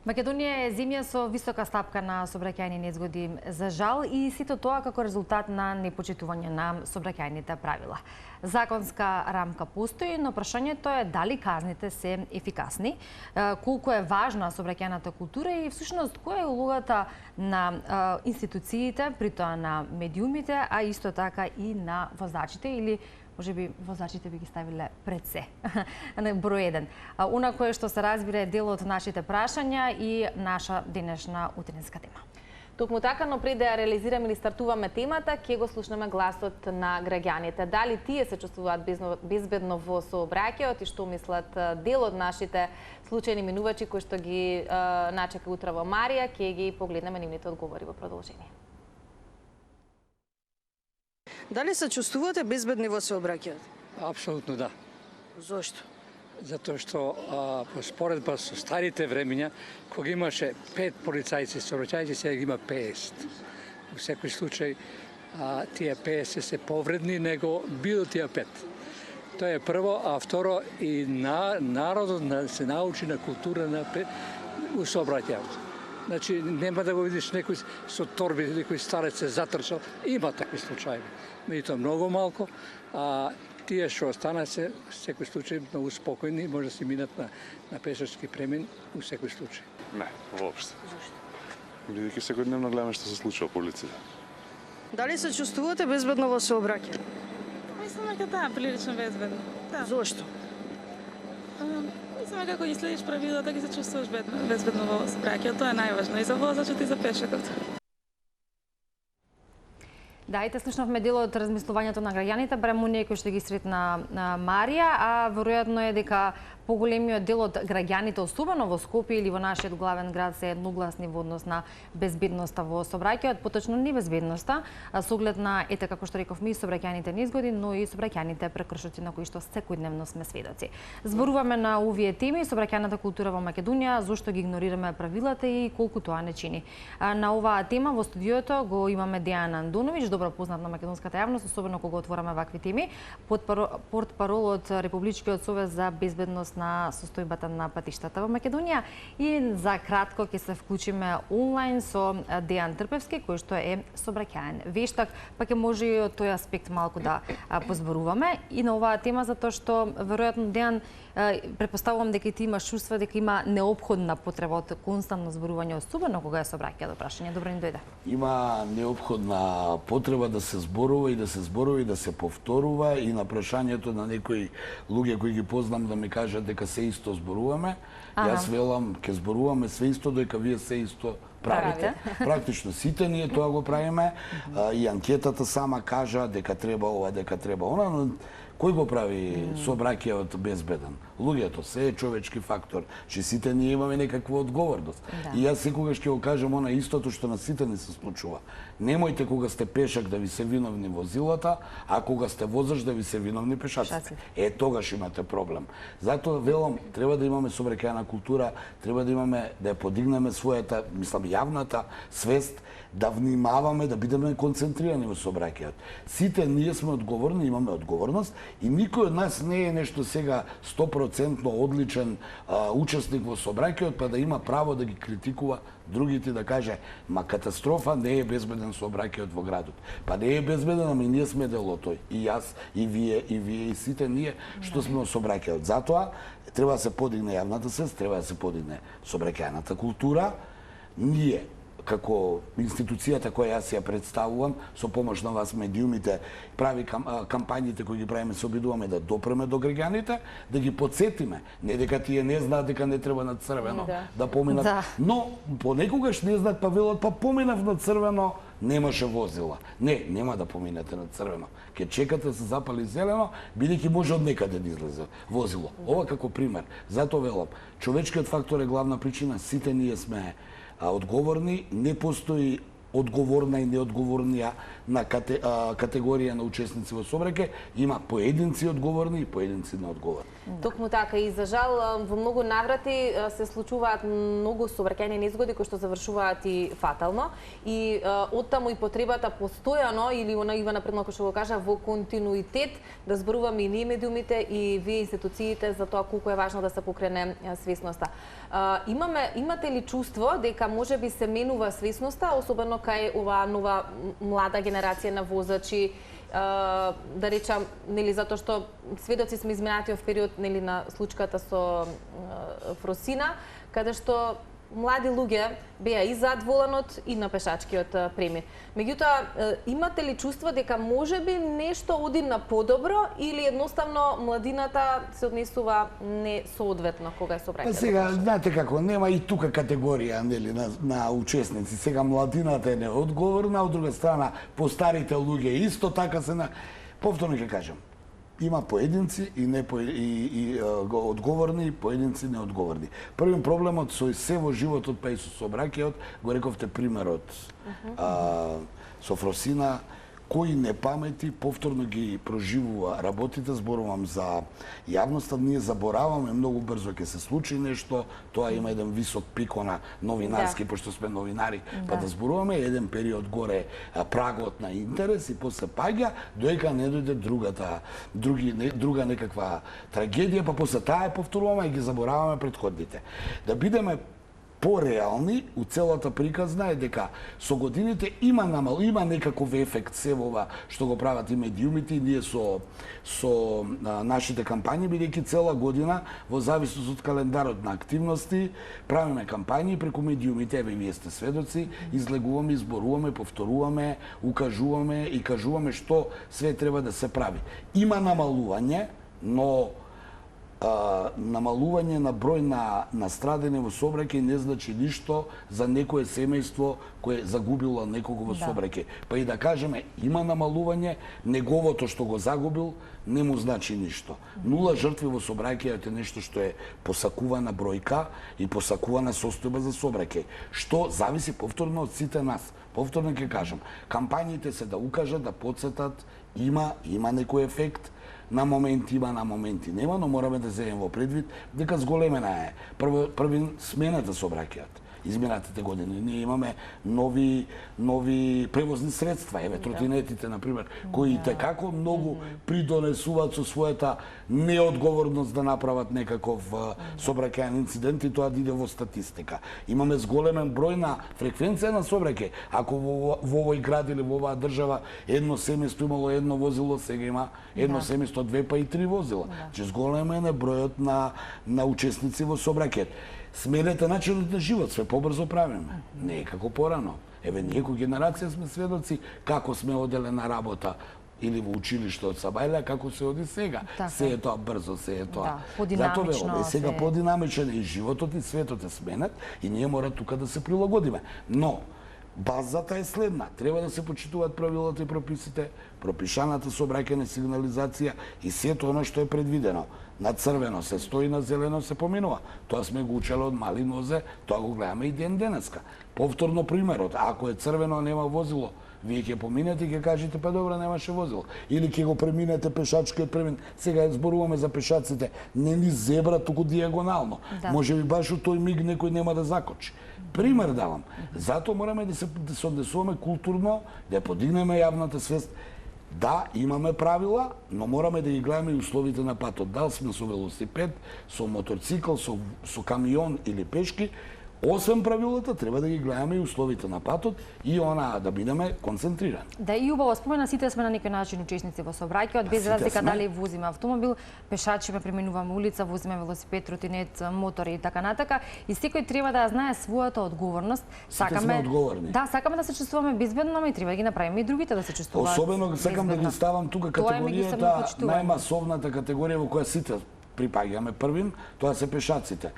Македонија е земја со висока стапка на сообраќајни незгоди за жал и сите тоа како резултат на непочитување на сообраќајните правила. Законска рамка постои, но прашањето е дали казните се ефикасни, колку е важна сообраќајната култура и всушност која е улогата на институциите, при тоа на медиумите, а исто така и на возачите или може би возачите би ги ставиле пред се. Број 1. Она кое што се разбира е дел од нашите прашања и наша денешна утринска тема. Токму така, но пред да ја реализираме или стартуваме темата, ќе го слушнеме гласот на граѓаните. Дали тие се чувствуваат безбедно во сообраќајот и што мислат дел од нашите случајни минувачи кои што ги начека утре во Марија, ќе ги погледнеме нивните одговори во продолжение. Дали се чувствувате безбедни во сообраќајот? Апсолутно да. Зошто? Затоа што по споредба со старите времења, кога имаше 5 полицајци сообраќајци, сега ги има 50. Во секој случај тие 50 се повредни него било тие 5. Тоа е прво, а второ и народот се научи на култура на у сообраќајот. Значи, нема да го видиш некој со торби, некој старец се затрчал. Има такви случаи. Меѓутоа многу малку, а тие што остана се, секој случај многу спокојни, може да се минат на пешачки премин у секој случај. Не, воопшто. Бидејќи секојдневно гледаме што се случува по улиците. Дали се чувствувате безбедно во сообраќај? Мислам дека да, прилично безбедно. Да. Зошто? Мислам дека ако ги следиш правилата, ги се чувствуваш безбедно во сообраќајот, тоа е најважно и за возачот и за пешакот. Да, и слушнавме дел од размислувањето на граѓаните, барем оние кои што ги сретна Марија, а веројатно е дека поголемиот дел од граѓаните, особено во Скопје или во нашиот главен град, се едногласни во однос на безбедноста во сообраќајот, поточно не безбедноста, со оглед на како што рековме и сообраќајните незгоди, но и сообраќајните прекршоци на кои што секојдневно сме сведоци. Зборуваме на овие теми, сообраќајната култура во Македонија, зошто ги игнорираме правилата и колку тоа не чини. На оваа тема во студиото го имаме Дејан Андоновиќ, добро познат на македонската јавност, особено кога отвораме вакви теми, портпарол од Републичкиот совез за безбедност на состојбата на патиштата во Македонија, и за кратко ќе се вклучиме онлайн со Дејан Трпевски, кој што е сообраќајен вештак, па ќе може и од тој аспект малку да позборуваме и на оваа тема, затоа што веројатно Дејан, претпоставувам дека ти имаш чувство дека има неопходна потреба од константно зборување, особено кога е сообраќајот прашање. Добро ни дојде. Има неопходна потреба да се зборува и да се повторува и на прашањето на некои луѓе кои ги познам да ми кажат дека се исто зборуваме. Јас велам ќе зборуваме се исто дека вие се исто правите. Практично сите ние тоа го правиме и анкетата сама кажа дека треба ова, дека треба она, но кој го прави сообраќајот безбеден? Луѓето, се е човечки фактор, че сите ние имаме некаква одговорност. И јас секогаш ќе го кажам она истото што на сите ни се случува. Немојте кога сте пешак да ви се виновни возилата, а кога сте возач да ви се виновни пешаците. Тогаш имате проблем. Затоа велам, треба да имаме сообраќајна култура, треба да имаме, да ја подигнеме својата, мислам, јавната свест, да внимаваме, да бидеме концентрирани во сообраќајот. Сите ние сме одговорни, имаме одговорност и никој од нас не е нешто сега 100% одличен учесник во сообраќајот, па да има право да ги критикува другите, да каже, ма катастрофа, не е безбеден сообраќајот во градот. Па не е безбеден, ама и ние сме дел од тој. И јас, и вие, и сите ние што сме во сообраќајот. Затоа треба да се подигне јавната свест, треба да се подигне сообраќајната култура. Ние како институцијата која јас ја представувам, со помош на вас медиумите, прави кампањите кои ги правиме, се обидуваме да допреме до граѓаните, да ги подсетиме, не дека тие не знаат дека не треба на црвено да поминат, но понекогаш не знаат, па велат, па поминав на црвено, немаше возила. Не, нема да поминете на црвено. Ке чекате да се запали зелено, бидејќи може од некаде да излезе возило. Ова како пример. Затоа велам, човечкиот фактор е главна причина, сите ние сме одговорни, не постои одговорна и неодговорнија на категорија на учесници во сообраќај, има поединци одговорни и поединци неодговорни. Токму така, и за жал во многу наврати се случуваат многу сообраќајни незгоди кои што завршуваат и фатално, и оттаму и потребата постојано, или она Ивана предмалку што го кажа, во континуитет да зборуваме и ние медиумите и вие институциите за тоа колку е важно да се покрене свесноста. Имате ли чувство дека можеби се менува свесноста, особено кај оваа нова млада генерација на возачи, да речам, нели, затоа што сведоци сме изминатиот период, нели, на случката со Фросина, каде што млади луѓе беа и зад воланот и на пешачкиот премир. Меѓутоа, имате ли чувство дека можеби нешто оди на подобро или едноставно младината се однесува несоодветно кога е сообраќајот? Па сега, знаете како, нема и тука категорија, нели, на учесници. Сега младината е неодговорна, од друга страна постарите луѓе исто така се на... Повторно ќе кажам, има поединци и одговорни, и поединци неодговорни. Првиот проблемот со се во животот, па и со сообраќајот, го рековте примерот со Фросина, кои не памети повторно ги проживува работите, зборувам за јавноста, ние забораваме многу брзо ќе се случи нешто, тоа има еден висок пик на новинарски, пошто сме новинари, па да зборуваме еден период горе прагот на интерес и после паѓа, доека не дојде друга некаква трагедија, па после таа повторуваме и ги забораваме претходните. Да бидеме пореални, у целата приказна е дека со годините има некаков ефект се во ова што го прават и медиумите, и ние со нашите кампањи, бидејќи цела година во зависност од календарот на активности правиме кампањи преку медиумите, еве вие сте сведоци, излегуваме, изборуваме, повторуваме, укажуваме и кажуваме што све треба да се прави. Има намалување, но намалување на број на страдени во сообраќај не значи ништо за некое семејство кое загубило некого во сообраќај. Па и да кажеме, има намалување, неговото што го загубил не му значи ништо. 0 жртви во сообраќајот е нешто што е посакувана бројка и посакувана состојба за сообраќај, што зависи повторно од сите нас. Повторно ќе кажам, кампањите се да укажат, да потсетат, има некој ефект, на моменти има, на моменти нема, но мораме да земеме во предвид дека зголемена е први смената сообраќајот. Изминатите години ние имаме нови превозни средства, еве тротинетите на пример, кои како многу придонесуваат со својата неодговорност да направат некаков сообраќајен инцидент, и тоа да иде во статистика. Имаме зголемен број на фреквенција на сообраќај. Ако во овој град или во оваа држава едно семејство имало едно возило, сега има едно семејство 2 па и 3 возила. Че зголемен е бројот на учесници во сообраќајот. Сменете начинот на живот, све побрзо правиме. Не е како порано. Еве, ние кој генерација сме сведоци како сме оделе на работа или во училиште од Сабајле, како се оди сега. Се е тоа брзо, се е тоа. Подинамично. Сега подинамичен е и животот и светот е сменет и ние мора тука да се прилагодиме. Но базата е следна. Треба да се почитуваат правилата и прописите, пропишаната сообраќајна сигнализација и сето оно што е предвидено. На црвено се стои, на зелено се поминува. Тоа сме го учеле од мали нозе, тоа го гледаме и ден денеска. Повторно примерот, ако е црвено нема возило, вие ќе поминете и ќе кажете па добро, немаше возило. Или ќе го преминете пешачкиот премин. Сега зборуваме за пешаците, не ни зебра, туку диагонално. Може би баш у тој миг некој нема да закочи. Пример давам. Затоа мораме да се однесуваме културно, да подигнеме јавната свест. Да, имаме правила, но мораме да ги гледаме и условите на патот. Дали сме со велосипед, со моторцикл, со камион или пешки, освен правилата, треба да ги гледаме и условите на патот и она да бидеме концентрирани. Да, и убаво спомена, сите сме на некој начин учесници во сообраќајот, без разлика дали возиме автомобил, пешачи, преминуваме улица, возиме велосипед, тротинет, мотор и така натака. И секој треба да знае својата одговорност. Сме одговорни. Да, сакаме да се чувствуваме безбедно, но и треба да ги направиме и другите да се чувствуваат. Особено сакам да ги ставам тука категоријата, најмасовната категорија во која сите припаѓаме првин, тоа се пешаците.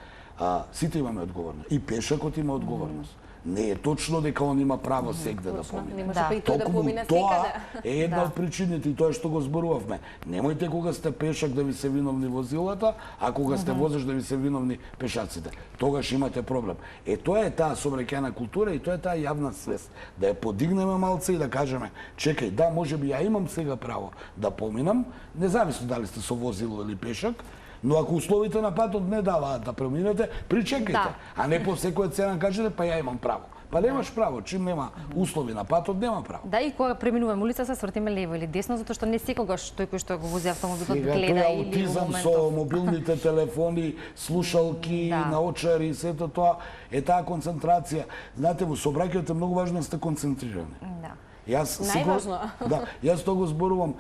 Сите имаме одговорност. И пешакот има одговорност. не е точно дека он има право сегде да помине. Не може па и тој да помине Тоа секаде. е една од причините и тоа што го зборувавме. Немојте кога сте пешак да ви се виновни возилата, а кога сте возеш да ви се виновни пешаците. Тогаш имате проблем. Тоа е таа сообраќајна култура и тоа е таа јавна свест. Да ја подигнеме малце и да кажеме, чекај, да, можеби ја имам сега право да поминам, независно дали сте со возило или пешак, но ако условите на патот не даваат да преминете, причекајте, Да. а не по секоја цена кажете, па ја имам право. Па немаш право, чим нема услови на патот, нема право. Да, и кога преминуваме улица се свртиме лево или десно, затоа што не секогаш тој кој што го вози автомобилот Сега гледа тој или во аутизам со моментов. мобилните телефони, слушалки, Да. наочари и сето тоа е таа концентрација. Знаете, во сообраќајот е многу важно да сте концентрирани. Да. Јас Најважно. Да, јас тоа го зборувам.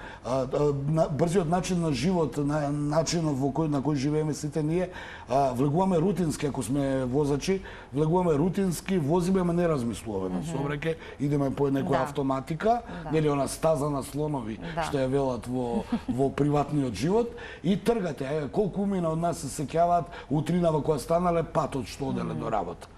Брзиот начин на живот, начинот во кој на кој живееме сите ние, влегуваме рутински ако сме возачи, влегуваме рутински, возиме, ама не размислуваме на сообраќај, идеме по некоја Да. автоматика, нели она стаза на слонови Да. што ја велат во приватниот живот и тргате. Колку умина од нас се сеќаваат утринава кога станале патот што оделе до работа.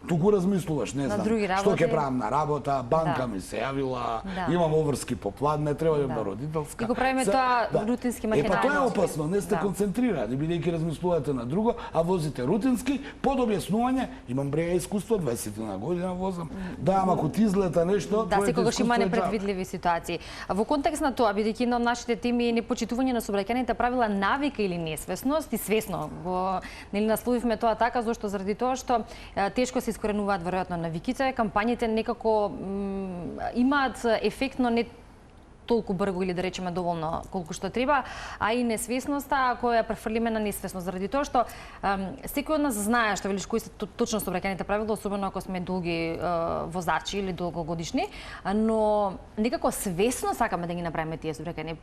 Туку размислуваш, не На знам, други што ќе работи. правам на работа, банка Да. ми се јавила, Да. имам обврски попладне, треба да на родителска. И го правиме тоа рутински Па тоа е махинално. опасно, не сте Да. концентрирани, бидејќи размислувате на друго, а возите рутински, под објаснување, имам брега искуство, 20 година возам. Да, ама ако ти излета нешто, Да, твоето секогаш има искуство е џабе. непредвидливи ситуации. А во контекст на тоа, бидејќи една од нашите теми е непочитување на сообраќајните правила, навика или несвесност и свесно го нели насловивме тоа така зашто заради тоа што тешко се искоренуваат веројатно навиките, кампањите некако имаат ефект, но не толку брзо или да речеме доволно колку што треба, а и несвесноста ако ја префрлиме на несвесност заради тоа што секој од нас знае што велиш кои се точно сообраќајните правила, особено ако сме долги возачи или долгогодишни, но некако свесно сакаме да ги направиме тие сообраќајни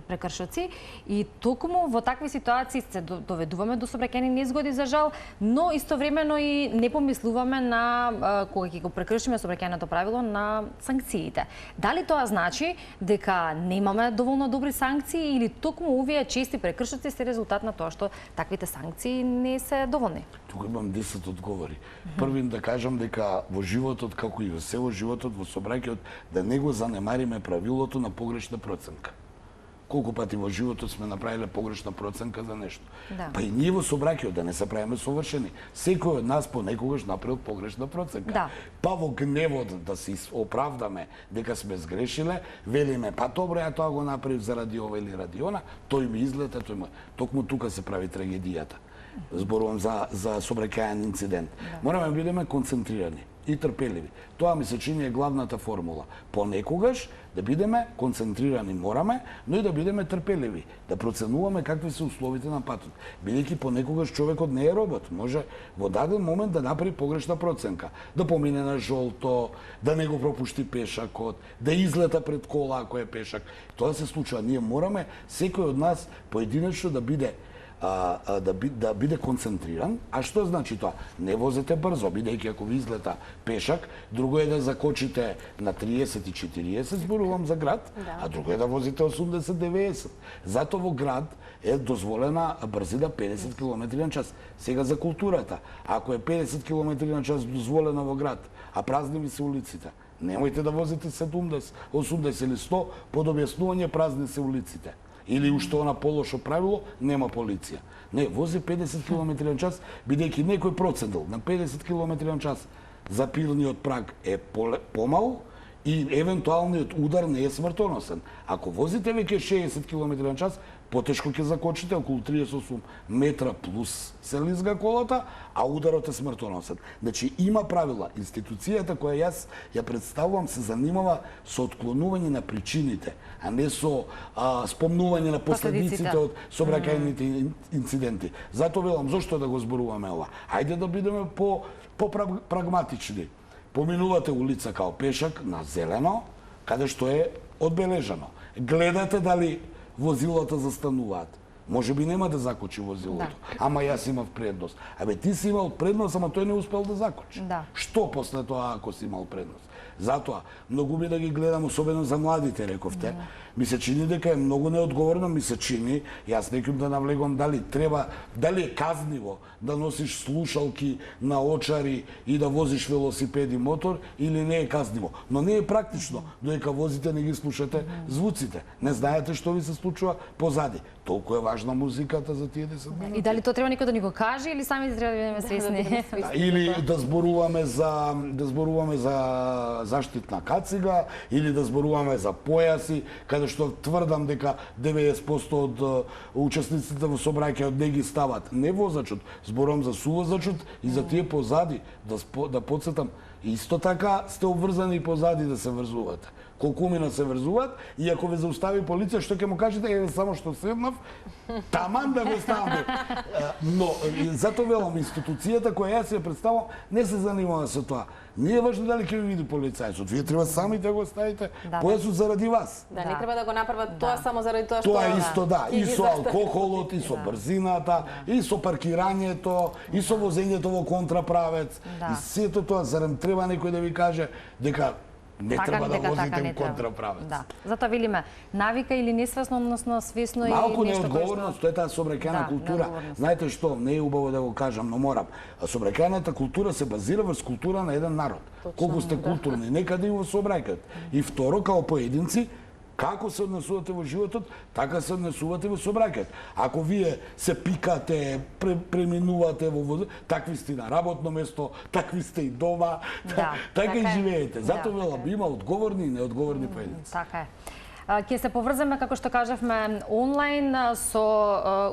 прекршоци и токму во такви ситуации се доведуваме до сообраќајни незгоди за жал, но истовремено и не помислуваме на кога ќе го прекршиме сообраќајното правило на санкциите. Дали тоа значи дека немаме доволно добри санкции или токму овие чести прекршоци се резултат на тоа што таквите санкции не се доволни? Туку имам 10 одговори. Првин да кажам дека во животот, како и во се во животот, во сообраќајот, да не го занемариме правилото на погрешна проценка. Колку пати во животот сме направиле погрешна проценка за нешто. Да. Па и ние во сообраќајот да не се правиме совршени. Секој од нас понекогаш направил погрешна проценка. Да. Па во гневот да се оправдаме дека сме сгрешиле, велиме па добро ја тоа го направив заради ова или ради она, тој ми излета, тој ми... Токму тука се прави трагедијата. Зборувам за сообраќајен инцидент. Мораме да бидеме концентрирани и трпеливи. Тоа ми се чини е главната формула. Понекогаш да бидеме концентрирани мораме, но и да бидеме трпеливи, да проценуваме какви се условите на патот. Бидејќи понекогаш човекот не е робот, може во даден момент да направи погрешна проценка, да помине на жолто, да не го пропушти пешакот, да излета пред кола ако е пешак. Тоа се случува. Ние мораме секој од нас поединечно да биде да биде концентриран. А што значи тоа? Не возете брзо, бидејќи ако ви излета пешак, друго е да закочите на 30 и 40, зборувам за град, а друго е да возите 80-90. Зато во град е дозволена брзина 50 км на час. Сега за културата. Ако е 50 км на час дозволена во град, а празни ви се улиците, немојте да возите 70, 80 или 100, под објаснување празни се улиците. Или уште она полошо правило, нема полиција. Не, вози 50 км на час, бидејќи некој процедил на 50 км на час запирниот праг е помал и евентуалниот удар не е смртоносен. Ако возите веќе 60 км на час, потешко ќе закочите, околу 38 метра плюс се лизга колата, а ударот е смртоносен. Значи има правила. Институцијата која јас ја представувам се занимава со отклонување на причините, а не со спомнување на последиците од сообраќајните инциденти. Зато велам, зошто да го зборуваме ова? Ајде да бидеме по прагматични. Поминувате улица као пешак на зелено, каде што е одбележано. Гледате дали возилата застануваат. Може би нема да закочи возилото, ама јас имав предност. Абе ти си имал предност, ама тој не успел да закочи. Да. Што после тоа ако си имал предност? Затоа, многу би да ги гледам, особено за младите, рековте. Ми се чини дека е многу неодговорно, ми се чини, јас неким да навлегам дали е казниво да носиш слушалки на очари и да возиш велосипед и мотор, или не е казниво. Но не е практично, додека возите не ги слушате звуците. Не знаете што ви се случува позади. Толку е важна музиката за тие 10 минути. И дали тоа треба некој да ни го каже или сами треба да бидеме свесни? Или да зборуваме за заштитна кацига, или да зборуваме за појаси, каде што тврдам дека 90% од учесниците во сообраќајот не ги стават не возачот, зборувам за сувозачот и за тие позади, да потсетам, исто така сте обврзани и позади да се врзувате. Колку умина се врзуваат и ако ве заустави полиција, што ќе му кажете? Еве само што седнав, таман да го ставам. Но затоа велам, институцијата која јас ја представам не се занимава со тоа. Не е важно дали ќе ви види полицајцот. Вие треба сами да го ставите појасот заради вас. Да, не треба да го направат тоа само заради тоа што... Тоа е исто, да, и со алкохолот, и со брзината, и со паркирањето, и со возењето во контраправец. И сето тоа, зарем треба некој да ви каже дека не треба да возите во контраправец. Да. Затоа велиме, навика или несвесно, односно свесно и малку нешто неодговорност, тоа е таа сообраќајна култура. Знаете што, не е убаво да го кажам, но морам. Сообраќајната култура се базира врз култура на еден народ. Колку сте културни, некаде и во сообраќајот. И второ, као поединци, како се однесувате во животот, така се однесувате во сообраќајот. Ако вие се пикате, преминувате во воз, такви сте на работно место, такви сте и дома, така и живеете. Затоа велам, има одговорни и неодговорни поединци. Така е. Ќе се поврземе, како што кажавме, онлайн со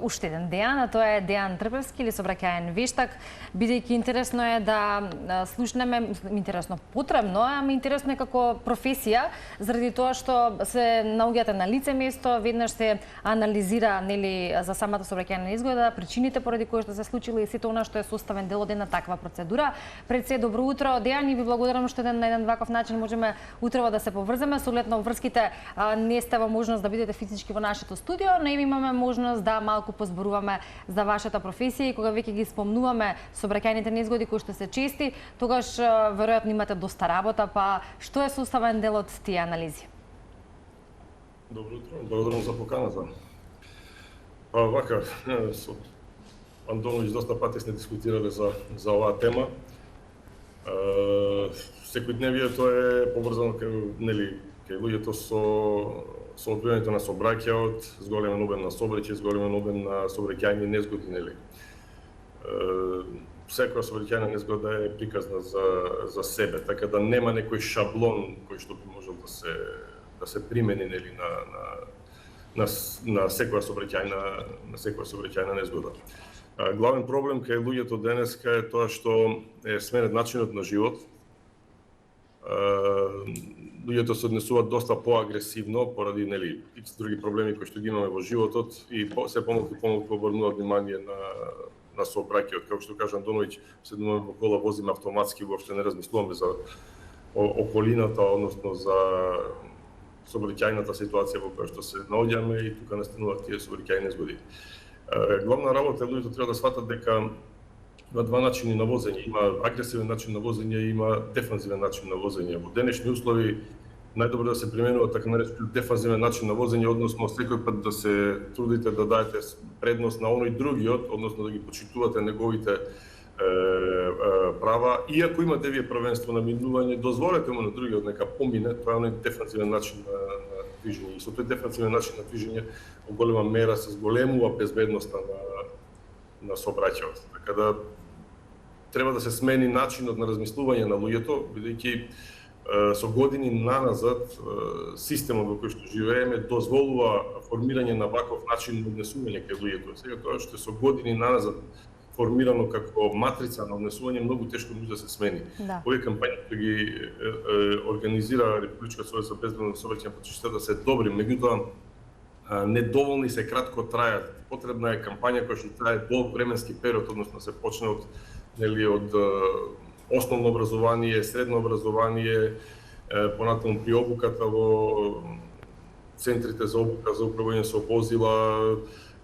уште еден Дејан, а тоа е Дејан Трпевски или сообраќајен вештак, бидејќи интересно е да слушнеме, интересно, потребно, ама интересно е како професија, заради тоа што се наоѓате на лице место, веднаш се анализира, нели, за самата сообраќајна незгода, причините поради кои што се случило и сето она што е составен дел од една таква процедура. Пред се, добро утро, Дејан, и ви благодарам што на еден ваков начин можеме утрово да се поврземе, со оглед на обврските не сте во можност да бидете физички во нашето студио, но имаме можност да малку позборуваме за вашата професија и кога веќе ги спомнуваме сообраќајните незгоди кои што се чести, тогаш веројатно имате доста работа, па што е составен дел од тие анализи? Добро утро, благодарам за поканата. Па вака, со Антоновиќ доста пати сме дискутирале за оваа тема. Секојдневието е поврзано кај луѓето со одбивањето на сообраќајот, зголемен обем на сообраќај, зголемен обем на сообраќајни незгоди, нели. Секоја сообраќајна незгода е приказна за себе, така да нема некој шаблон кој што би можел да се примени, нели, на секоја сообраќајна незгода. Главен проблем кај луѓето денеска е тоа што е сменет начинот на живот. Луѓето се однесуваат доста поагресивно поради, нели, други проблеми кои што ги имаме во животот и се помалку обрнуваат внимание на сообраќајот. Како што кажа Антоновиќ, седнуваме во кола, возиме автоматски, воопште не размислуваме за околината, односно за сообраќајната ситуација во која што се наоѓаме и тука настануваат тие сообраќајни незгоди. Главна работа е луѓето треба да сватат дека има два начини на возење. Има агресивен начин на возење и има дефанзивен начин на возење. Во денешни услови најдобро да се применува така наречен дефанзивен начин на возење, односно секој пат да се трудите да дадете предност на оној другиот, односно да ги почитувате неговите права. Иако имате вие првенство на минување, дозволете му на другиот нека помине, тоа е оној дефанзивен начин на движење. И со тој дефанзивен начин на движење во голема мера се зголемува безбедноста на сообраќајот. Така да треба да се смени начинот на размислување на луѓето, бидејќи со години наназад системот во кој што живееме дозволува формирање на ваков начин на однесување кај луѓето. Сега тоа што со години наназад формирано како матрица на однесување многу тешко може да се смени. Овие кампањи кои ги организира Републичка сојуз за безбедно сообраќајно патишта да се добри, меѓутоа недоволни се, кратко трајат. Потребна е кампања која што трае долг временски период, односно се почне од основно образование, средно образование, понатаму при обуката во центрите за обука за управување со возила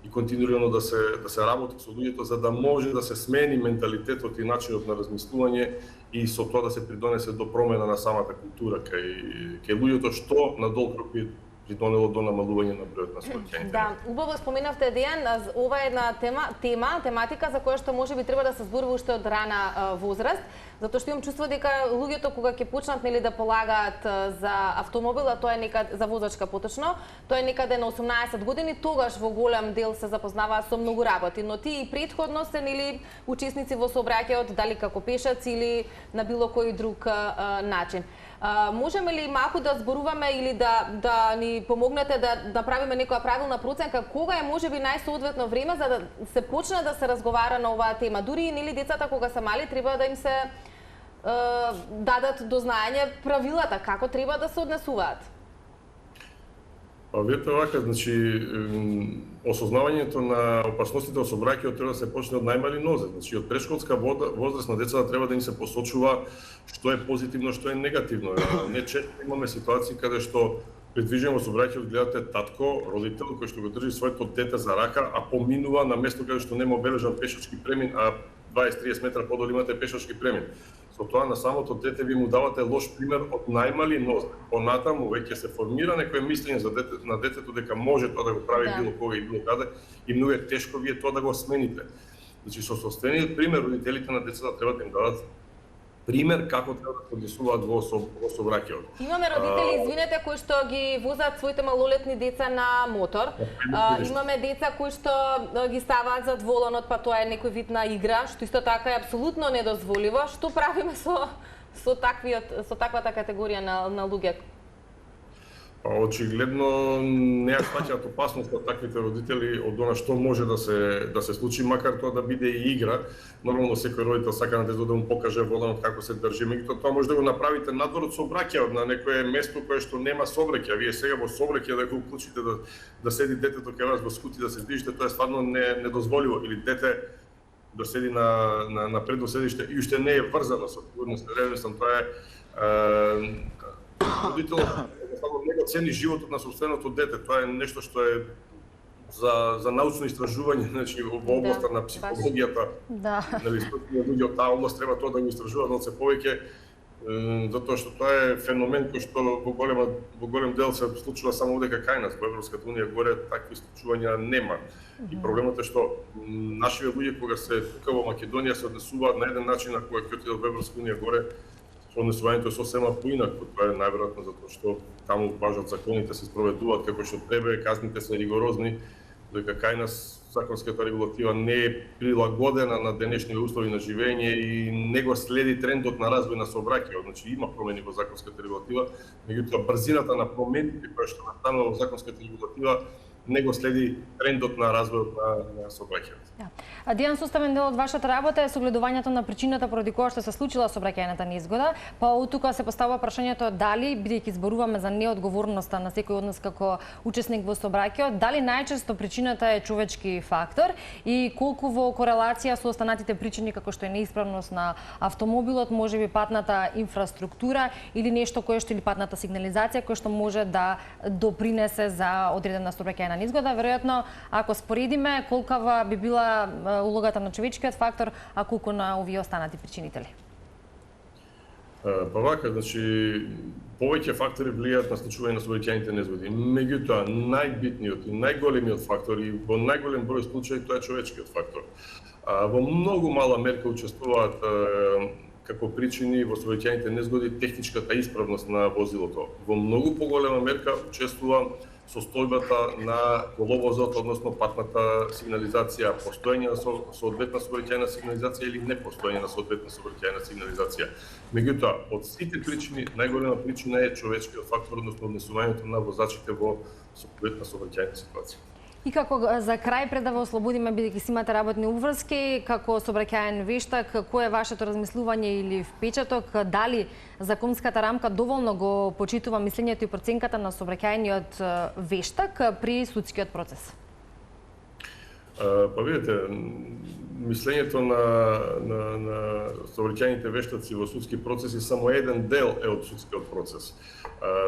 и континуирано да се работи со луѓето за да може да се смени менталитетот и начинот на размислување и со тоа да се придонесе до промена на самата култура кај луѓето, што на долг рок би придонело до намалување на бројот на сообраќајните. Да, убаво споменавте, Дејан, ова е една тематика за која што можеби треба да се зборува уште од рана возраст, затоа што имам чувство дека луѓето кога ќе почнат да полагаат за автомобила, тоа е некаде за возачка поточно, тоа е некаде на 18 години, тогаш во голем дел се запознаваат со многу работи, но тие и претходно се учесници во сообраќајот, дали како пешаци или на било кој друг начин. Можеме ли малку да зборуваме или да ни помогнете да направиме некоја правилна проценка кога е можеби најсоодветно време за да се почне да се разговара на оваа тема? Дури и децата кога се мали треба да им се дадат до знаење правилата како треба да се однесуваат. Вете вака, значи осознавањето на опасностите од сообраќајот треба да се почне од најмали нозе. Значи од прешколска возраст на децата треба да им се посочува што е позитивно, што е негативно. Не често имаме ситуации каде што предвижено во сообраќајот гледате татко, родител кој што го држи своето дете за рака, а поминува на место каде што нема обележан пешачки премин, а 20-30 метра подолу имате пешачки премин. Со тоа на самото дете ви му давате лош пример од најмали нозе. Понатаму веќе се формира некое мислење на детето дека може тоа да го прави било кога и било каде и многу е тешко вие тоа да го смените. Значи со собствениот пример родителите на децата треба да им дадат пример како треба да се однесуваат во сообраќајот. Имаме родители, извинете, кои што ги возат своите малолетни деца на мотор. Имаме деца кои што ги ставаат зад воланот, па тоа е некој вид на игра, што исто така е апсолутно недозволиво. Што правиме со таквата категорија на луѓе? Очигледно не ја сваќаат опасност од таквите родители од она што може да се случи, макар тоа да биде и игра. Нормално секој родител сака на детето да му покаже воланот како се држи, меѓутоа тоа може да го направите надвор од сообраќајот на некое место кое што нема сообраќај. Вие сега во сообраќај да го уклучите да седи детето кај вас во скути да се движите, тоа е стварно недозволиво. Или дете да седи на предно седиште и уште не е врзано со сигурност. Ревен тоа е родителот него цени животот на собственото дете. Тоа е нешто што е за научно истражување, значи во областа на психологијата. Нали, луѓе од таа област треба тоа да го истражуваат од се повеќе, затоа што тоа е феномен кој што во голем дел се случува само дека кај нас во Европската унија горе такви случувања нема. И проблемот е што нашите луѓе кога се тука во Македонија се однесуваат на еден начин, а кога ќе отидат во Европската унија горе однесувањето е сосема поинако. Тоа е најверојатно затоа што таму важат законите, се спроведуваат како што треба, казните се ригорозни, додека кај нас законската регулатива не е прилагодена на денешните услови на живење и не го следи трендот на развој на сообраќајот. Значи има промени во законската регулатива, меѓутоа брзината на промените која што настанува во законската регулатива не го следи трендот на развојот на сообраќајот. Дејан, составен дел од вашата работа е согледувањето на причината поради која што се случила сообраќајната незгода, па тука се поставува прашањето дали, бидејќи зборуваме за неодговорноста на секој од нас како учесник во сообраќајот, дали најчесто причината е човечки фактор и колку во корелација со останатите причини како што е неисправност на автомобилот, можеби патната инфраструктура или нешто кое што или патната сигнализација која што може да допринесе за одредена сообраќајна незгода. Веројатно, ако споредиме, колкава би била улогата на човечкиот фактор, а колку на овие останати причинители? Па вака, значи, повеќе фактори влијаат на случување на сообраќајните незгоди. Меѓутоа, најбитниот и најголемиот фактор и во најголем број случаи тоа е човечкиот фактор. Во многу мала мерка учествуваат како причини во сообраќајните незгоди техничката исправност на возилото. Во многу поголема мерка учествува состојбата на коловозот, односно патната сигнализација, постоење на соодветна сообраќајна сигнализација или непостоење на соодветна сообраќајна сигнализација. Меѓутоа, од сите причини, најголема причина е човечкиот фактор, односно однесувањето на возачите во соодветна сообраќајна ситуација. И како за крај, пред да ве ослободиме, бидејќи си имате работни уврски, како сообраќајен вештак, кој е вашето размислување или впечаток, дали законската рамка доволно го почитува мислењето и проценката на сообраќајниот вештак при судскиот процес? Па видите, мислењето на сообраќајните вештаци во судски процеси само еден дел е од судскиот процес.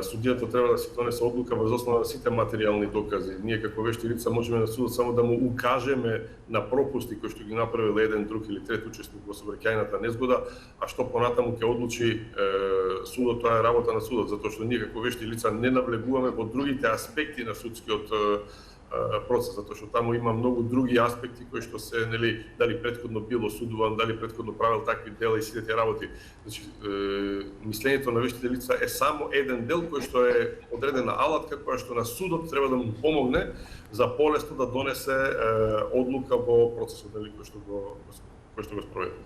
Судијата треба да си донесе одлука врз основа на сите материјални докази. Ние како вешти лица можеме на судот само да му укажеме на пропусти кои што ги направил еден, друг или трет учесник во сообраќајната незгода, а што понатаму ќе одлучи судот, тоа е работа на судот, затоа што ние како вешти лица не навлегуваме во другите аспекти на судскиот процес, затоа што таму има многу други аспекти кои што се, нели, дали претходно бил осудуван, дали претходно правил такви дела и сите тие работи. Значи, мислењето на вештите лица е само еден дел кој што е одредена алатка која што на судот треба да му помогне за полесно да донесе одлука во процесот, нели, кој што го спроведе.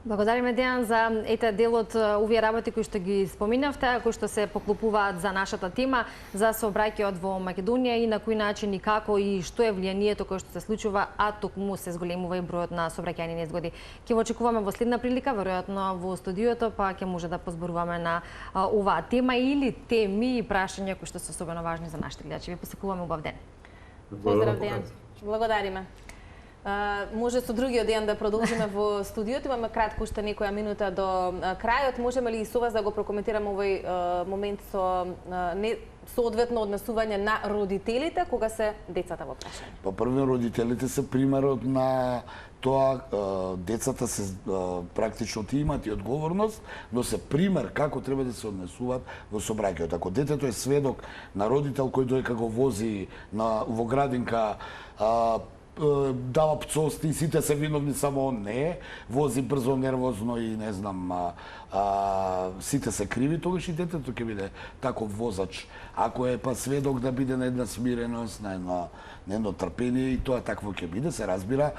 Благодариме, Дејан, за дел од овие работи кои што ги споминавте, кои што се поклопуваат за нашата тема, за сообраќајот во Македонија и на кој начин и како и што е влијанието кое што се случува, а токму се зголемува и бројот на сообраќајни незгоди. Ќе го очекуваме во следна прилика, веројатно во студиото, па ќе може да позборуваме на оваа тема или теми и прашања кои што се особено важни за нашите гледачи. Ви посекуваме убав ден. Поздрав, Дејан. Благодариме. Може со другиот ден да продолжиме во студиото. Имаме кратко уште некоја минута до крајот. Можеме ли и со вас да го прокоментираме овој момент со соодветно однесување на родителите кога се децата во прашање? Па прво, родителите се примерот на тоа, децата се практично ти имат и одговорност, но се пример како треба да се однесуваат во сообраќајот. Ако детето е сведок на родител кој доека го вози во градинка, дава пцости и сите се виновни, само он не е, вози брзо, нервозно и не знам, сите се криви, тогаш и детето ќе биде таков возач. Ако е па сведок да биде на една смиреност, на едно трпение, и тоа такво ќе биде, се разбира,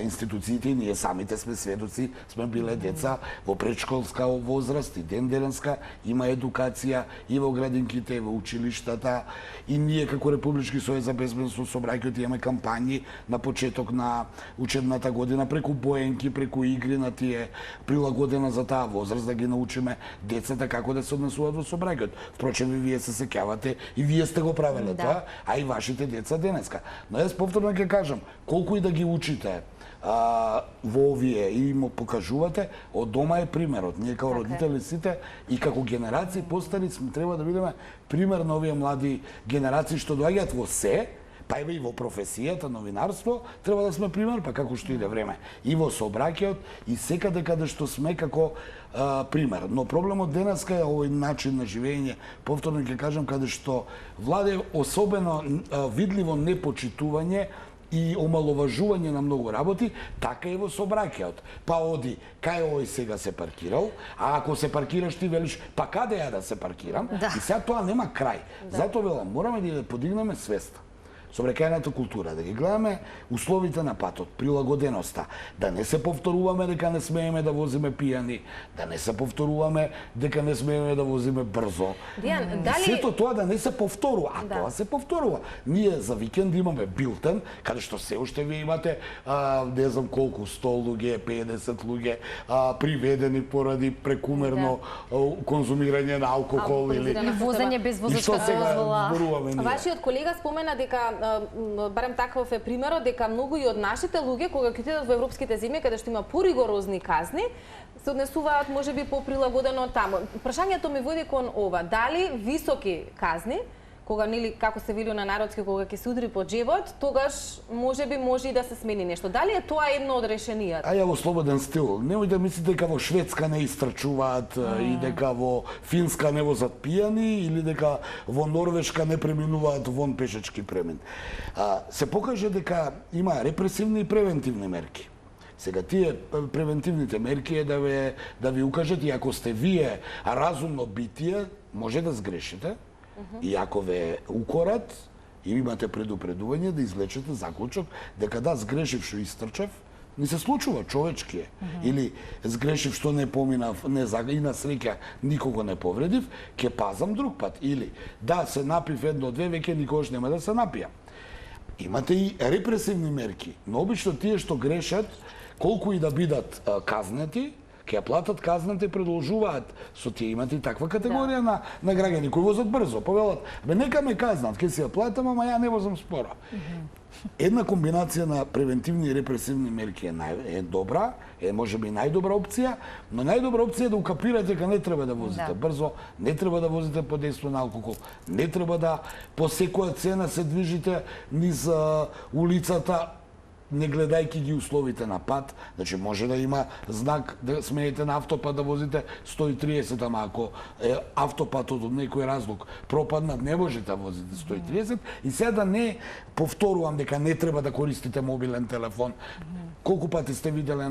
институциите и ние самите сме сведоци, сме биле деца во предшколска возраст и ден-денска, има едукација и во градинките, и во училиштата, и ние како Републички сојуз за безбедност во сообраќајот имаме кампањи на почеток на учебната година, преку боенки, преку игри на тие, прилагодена за таа возраст, да ги научиме децата како да се однесуваат во сообраќајот. Впрочем, и вие се сеќавате, и вие сте го правеле тоа, а и вашите деца денеска. Но јас повторно ќе кажам, колку и да ги учите во овие и му покажувате, од дома е примерот. Ние како родители сите и како генерации постари треба да бидеме пример на овие млади генерации што доаѓаат во се, па и во професијата, новинарство, треба да сме пример, па како што иде време. И во сообраќајот, и секаде каде што сме како пример. Но проблемот денеска е овој начин на живење, повторно ќе кажам, каде што владе особено видливо непочитување и омаловажување на многу работи, така и во сообраќајот. Па оди, кај овој сега се паркирал, а ако се паркираш ти велиш, па каде ја да се паркирам? И сега тоа нема крај. Затоа велам, мораме да подигнеме свеста. Сообраќајната култура, да ги гледаме условите на патот, прилагоденоста, да не се повторуваме дека не смееме да возиме пијани, да не се повторуваме дека не смееме да возиме брзо. Дијан, дали... Сето тоа да не се повторува, а тоа се повторува. Ние за викенд имаме билтен, каде што се уште вие имате, не знам колку, 100 луѓе, 50 луѓе, приведени поради прекумерно конзумирање на алкохол или... возење без возачка дозвола. Вашиот колега спомена дека барем таков е примерот, дека многу и од нашите луѓе кога ќе отидат во европските земји каде што има поригорозни казни, се однесуваат можеби поприлагодено таму. Прашањето ми води кон ова, дали високи казни, кога нели како се вели на народски, кога ќе се удри по џебот, тогаш можеби може и да се смени нешто. Дали е тоа едно од решенијата? А ја во слободен стил. Немој да мислите дека во Шведска не истрчуваат и дека во Финска не возат пијани или дека во Норвешка не преминуваат вон пешачки премин. Се покаже дека има репресивни и превентивни мерки. Сега тие превентивните мерки е да ви укажат, и ако сте вие разумно битие, може да сгрешите. И ако ве укорат и имате предупредување, да извлечете заклучок дека да, сгрешив што истрчав, не се случува, човечки е. Или сгрешив што не поминав, и на среќа никого не повредив, ќе пазам друг пат. Или да, се напив едно-две, веќе никогаш нема да се напијам. Имате и репресивни мерки, но обично тие што грешат, колку и да бидат казнети, ќе платат казната и продолжуваат со тие. Имате и таква категорија на граѓани кои возат брзо. Повелат, нека ме казнат, ќе си ја платам, ама ја не возам споро. една комбинација на превентивни и репресивни мерки е добра, можеби најдобра опција, но најдобра опција е да укапирате дека не треба да возите брзо, не треба да возите под дејство на алкохол, не треба да по секоја цена се движите низ улицата не гледајќи ги условите на пат, значи може да има знак да смеете на автопат да возите 130, ама ако автопатот од некој разлог пропаднат, не можете да возите 130 и сега да не повторувам дека не треба да користите мобилен телефон. Колку пати сте виделе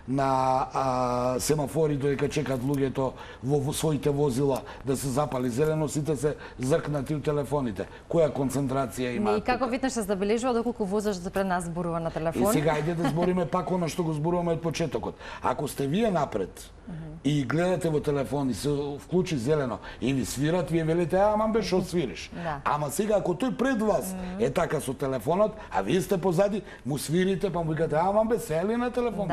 на семафори додека чекат луѓето во своите возила да се запали зелено, сите се зркнати у телефоните. Која концентрација има? И како видно се забележува доколку возач пред нас зборува на телефон. И сега ајде да збориме пак она што го зборуваме од почетокот. Ако сте вие напред и гледате во телефон и се вклучи зелено и ви свират, вие велите, ама бе што свириш. Ама сега ако тој пред вас е така со телефонот, а вие сте позади, му свирите, па му викате, ама бе сели на телефон.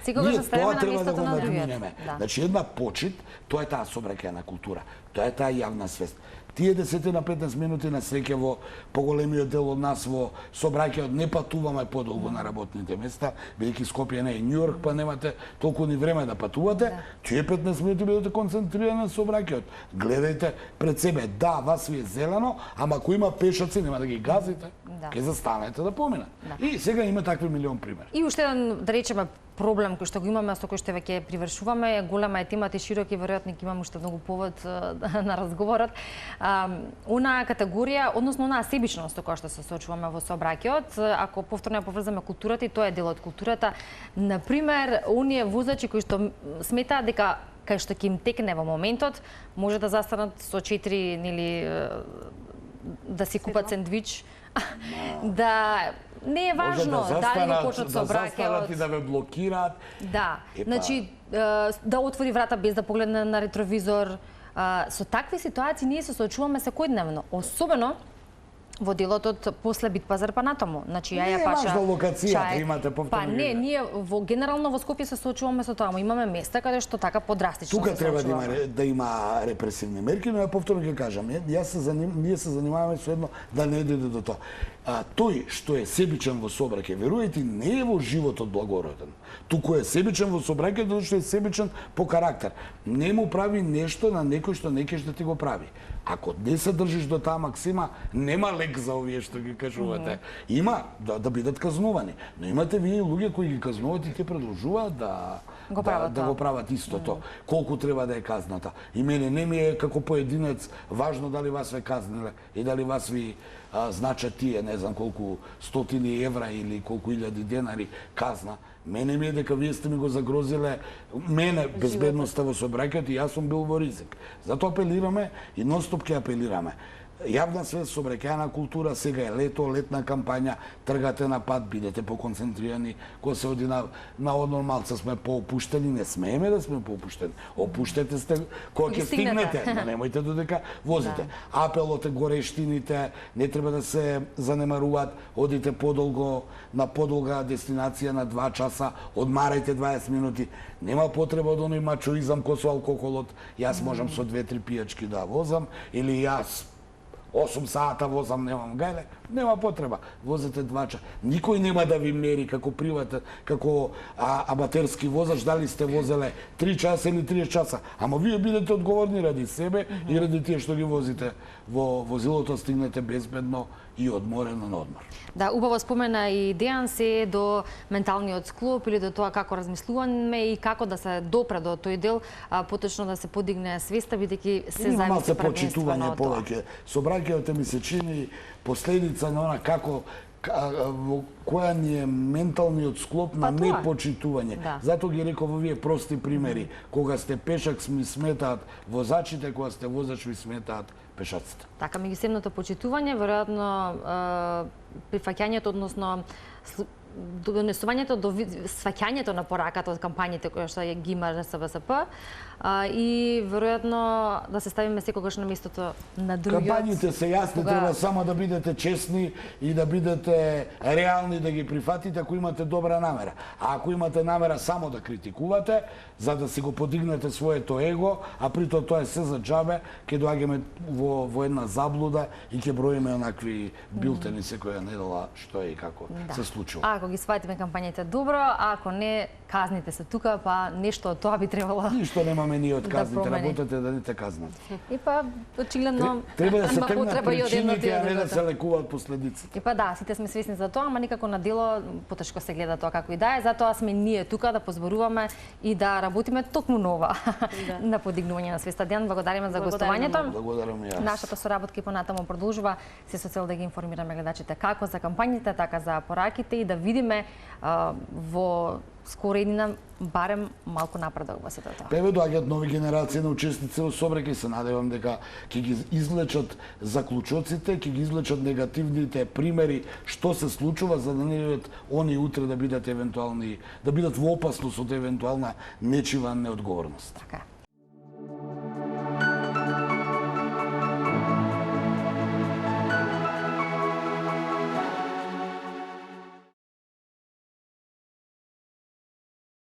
Секогаш да ставиме на местото го на другиот. надминеме. Значи една почит, тоа е таа сообраќајна култура, тоа е таа јавна свест. Тие 10 на 15 минути на среќа во поголемиот дел од нас во сообраќајот не патуваме подолго на работните места, бидејќи Скопје не е Њујорк, па немате толку ни време да патувате. Тие 15 минути бидете концентрирани на сообраќајот. Гледајте пред себе. Да, вас ви е зелено, ама ако има пешаци, нема да ги газите, ќе застанете да поминат. И сега има такви милион примери. И уште еден, да речеме, проблем кој што го имаме, со кој што веќе привршуваме, голема е темата и широки, веројатно ќе имаме уште многу повод на разговорот. Онаа категорија, односно онаа себичност со која што се соочуваме во сообраќајот, ако повторно ја поврзаме културата, и тоа е дел од културата, например, оние возачи кои што сметаат дека кај што ќе им текне во моментот, може да застанат со 4 нели да си купат сендвич, да не е важно дали го почнат сообраќајот и да ве блокираат. Да, значи да отвори врата без да погледне на ретровизор. Со такви ситуации ние се соочуваме секојдневно, особено во делот од после Битпазар па натаму. Значи ја паша. Не е важно локацијата, имате повторно. Па не, ние генерално во Скопје се соочуваме со тоа, но имаме места каде што така подрастично тука се соочуваме. Тука треба да има репресивни мерки, но ја повторно ќе кажам, ние се занимаваме со едно да не дојде до тоа. Тој што е себичен во сообраќај, верувајте, не е во животот благороден. Туку е себичен во сообраќај затоа што е себичен по карактер. Не му прави нешто на некој што не ќе ти го прави. Ако не се држиш до таа максима, нема лек за овие што ги кажувате. Има да бидат казнувани, но имате вие луѓе кои ги казнуваат и ќе продолжуваат да го прават истото. Колку треба да е казната. И мене не ми е како поединец важно дали вас ве казниле и дали вас ви значат тие, не знам колку стотини евра или колку илјади денари казна. Мене ми е дека вие сте ми го загрозиле мене безбедноста во сообраќајот и јас сум бил во ризик. Затоа апелираме и ностоп ќе апелираме. Јавна свест, сообраќајна култура, сега е лето, летна кампања, тргате на пат, бидете поконцентрирани, кога се оди на одмор, малце сме поопуштени, не смееме да сме поопуштени. Опуштете сте кога ќе стигнете, но немојте додека возите. Апелот е горештините, не треба да се занемаруваат, одите подолго на подолга дестинација на 2 часа, одмарајте 20 минути. Нема потреба од оној мачоизам кој со алкохолот. Јас можам со 2-3 пијачки да возам или јас 8 сата возам, немам гајле, нема потреба. Возете 2 часа. Никој нема да ви мери како приватен, како аматерски возач, дали сте возеле 3 часа или 30 часа. Ама вие бидете одговорни ради себе и ради тие што ги возите во возилото, стигнете безбедно и одморено на одмор. Да, убаво спомена и Дејан се до менталниот склоп или до тоа како размислуваме и како да се допре до тој дел, поточно да се подигне свеста, бидејќи се заедно почитување повеќе. Сообраќајот ми се чини последица на она како во која ни е менталниот склоп на непочитување. Затоа ги реков овие прости примери. Кога сте пешак ми сметаат возачите, кога сте возач ви сметаат пешаците. Така, меѓусебното почитување, веројатно прифаќањето, односно донесувањето до сваќањето на пораката од кампањите кои што ги има СВСП и веројатно да се ставиме секогаш на местото на другиот. Кампањите се јасни, треба само да бидете честни и да бидете реални, да ги прифатите ако имате добра намера. А ако имате намера само да критикувате, за да си го подигнете своето его, а притоа тоа е се за џабе, ќе доаѓаме во една заблуда и ќе броиме онакви билтени секоја недела што е и како се случува. Ако ги сватиме кампањите добро, а ако не, казните се тука, па нешто од тоа би требало. Ништо немаме ние од да казните, промени. работете да не те казнат. И па очигледно Треба да се има тргнат потреба и од едното причините, и од а не да другото. се лекуваат последиците. И па да, сите сме свесни за тоа, ама никако на дело потешко се гледа тоа како и да е, затоа сме ние тука да позборуваме и да работиме токму нова на подигнување на свеста. Дејан, благодариме за гостувањето. Благодарам и јас. Нашата соработка и понатаму продолжува се со цел да ги информираме гледачите како за кампањите, така за пораките и да видиме во скоро иднина барем малку напредок во сето тоа. Еве доаѓаат нови генерации на учесници во сообраќај, се надевам дека ќе ги излечат заклучоците, ќе ги излечат негативните примери што се случува за да не бидат они утре да бидат евентуални, да бидат во опасност од евентуална нечива неодговорност. Така.